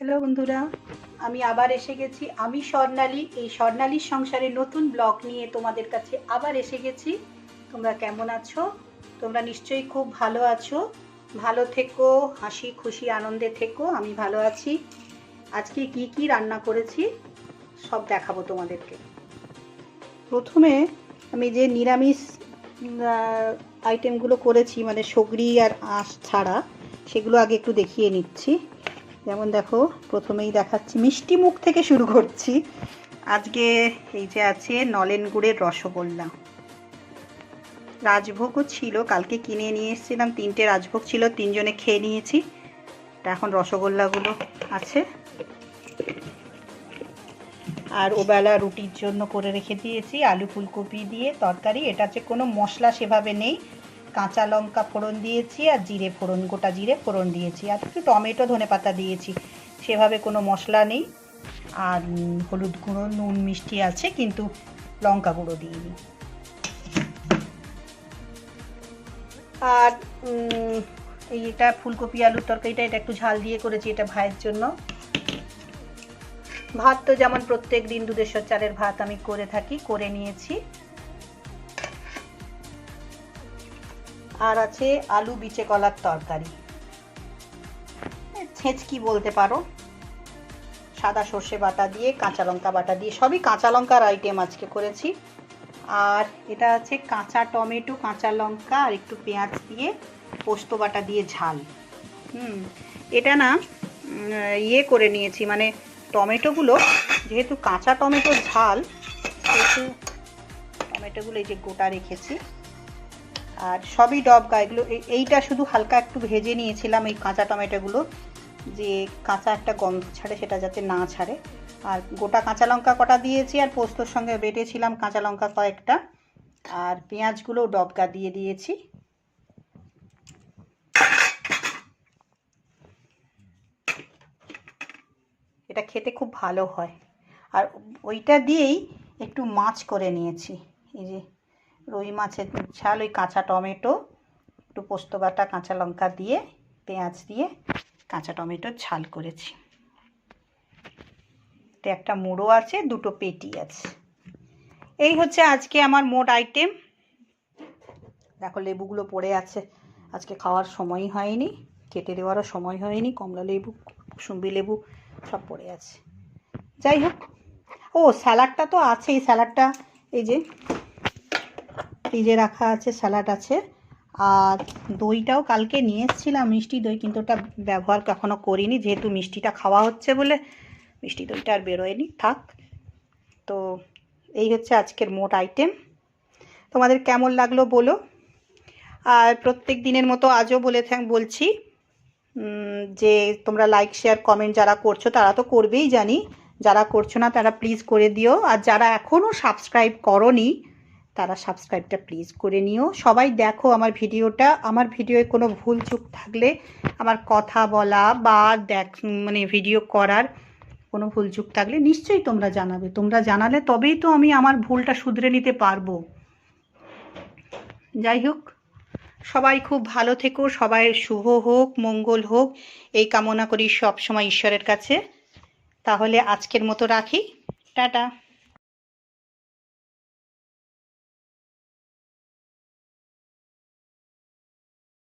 Hello বন্ধুরা, আমি আবার এসে গেছি। আমি স্বর্ণালী। এই স্বর্ণালীর সংসারে নতুন ব্লগ নিয়ে তোমাদের কাছে আবার এসে গেছি। তোমরা কেমন আছো? তোমরা নিশ্চয়ই খুব ভালো আছো। ভালো থেকো, হাসি খুশি আনন্দে থেকো। আমি ভালো আছি। আজকে কি কি রান্না করেছি সব দেখাবো তোমাদেরকে। প্রথমে আমি যে নিরামিষ আইটেমগুলো করেছি, মানে সগরি আর আঁশ ছাড়া, সেগুলো আগে একটু দেখিয়ে নিচ্ছি। যেমন দেখো, প্রথমেই দেখাচ্ছি, মিষ্টি মুখ থেকে শুরু করছি। আজকে এই যে আছে নলেন গুড়ের রসগোল্লা। রাজভোগও ছিল, কালকে কিনে নিয়ে এসেছিলাম, 3টে রাজভোগ ছিল, 3জনে খেয়ে নিয়েছি। এখন রসগোল্লাগুলো আছে। আর ওবেলা রুটির জন্য করে রেখে দিয়েছি আলু ফুলকপি দিয়ে তরকারি। এটা হচ্ছে কোনো মশলা সেভাবে নেই, কাঁচা লঙ্কা ফোড়ন দিয়েছি আর জিরে ফোড়ন, গোটা জিরে ফোড়ন দিয়েছি, আর একটু টমেটো ধনেপাতা দিয়েছি। সেভাবে কোনো মশলা নেই। আর হলুদ গুঁড়ো, নুন, মিষ্টি আছে, কিন্তু লঙ্কা গুঁড়ো দিইনি। আর এইটা ফুলকপি আলুর তরকারিটা, এটা একটু ঝাল দিয়ে করেছি, এটা ভাইয়ের জন্য। ভাত তো যেমন প্রত্যেক দিন দুধেশ্বর চালের ভাত আমি করে থাকি, করে নিয়েছি। আর আছে আলু বিচে কলার তরকারি, ছেঁচকি বলতে পারো, সাদা সর্ষে বাটা দিয়ে, কাঁচা লঙ্কা বাটা দিয়ে, সবই কাঁচা লঙ্কার আইটেম আজকে করেছি। আর এটা আছে কাঁচা টমেটো, কাঁচা লঙ্কা আর একটু পেঁয়াজ দিয়ে পোস্ত বাটা দিয়ে ঝাল। এটা না ইয়ে করে নিয়েছি, মানে টমেটোগুলো যেহেতু কাঁচা টমেটোর ঝাল, সেহেতু টমেটোগুলো এই যে গোটা রেখেছি। আর সবই ডবকা, এগুলো এইটা শুধু হালকা একটু ভেজে নিয়েছিলাম, এই কাঁচা টমেটোগুলো, যে কাঁচা একটা গন্ধ ছাড়ে সেটা যাতে না ছাড়ে। আর গোটা কাঁচা লঙ্কা কটা দিয়েছি, আর পোস্তর সঙ্গে বেটেছিলাম কাঁচা লঙ্কা কয়েকটা, আর পেঁয়াজগুলো ডবকা দিয়ে দিয়েছি। এটা খেতে খুব ভালো হয়। আর ওইটা দিয়েই একটু মাছ করে নিয়েছি, এই যে রুই মাছের ঝাল, ওই কাঁচা টমেটো, একটু পোস্ত বাটা, কাঁচা লঙ্কা দিয়ে, পেঁয়াজ দিয়ে কাঁচা টমেটোর ঝাল করেছি। এটা একটা মুড়ো আছে, 2টো পেটি আছে। এই হচ্ছে আজকে আমার মোট আইটেম। দেখো লেবুগুলো পড়ে আছে, আজকে খাওয়ার সময়ই হয়নি, কেটে দেওয়ারও সময় হয়নি। কমলা লেবু, কুসুম্বি লেবু সব পড়ে আছে। যাই হোক, ও স্যালাডটা তো আছেই। স্যালাডটা এই যে ফ্রিজে রাখা আছে, স্যালাড আছে। আর দইটাও কালকে নিয়ে এসেছিলাম, মিষ্টি দই, কিন্তু ওটা ব্যবহার এখনও করিনি, যেহেতু মিষ্টিটা খাওয়া হচ্ছে বলে মিষ্টি দইটা আর বেরোয়নি, থাক। তো এই হচ্ছে আজকের মোট আইটেম। তোমাদের কেমন লাগলো বলো। আর প্রত্যেক দিনের মতো আজও বলছি যে তোমরা লাইক শেয়ার কমেন্ট যারা করছো তারা তো করবেই জানি, যারা করছো না তারা প্লিজ করে দিও। আর যারা এখনও সাবস্ক্রাইব করোনি তারা সাবস্ক্রাইবটা প্লিজ করে নিও। সবাই দেখো আমার ভিডিওটা। আমার ভিডিওয় কোনো ভুল চুক থাকলে, আমার কথা বলা বা মানে ভিডিও করার কোনো ভুল চুক থাকলে নিশ্চয়ই তোমরা জানাবে। তোমরা জানালে তবেই তো আমি আমার ভুলটা শুধরে নিতে পারবো। যাই হোক, সবাই খুব ভালো থেকো, সবাই শুভ হোক, মঙ্গল হোক, এই কামনা করি সব সময় ঈশ্বরের কাছে। তাহলে আজকের মতো রাখি, টাটা।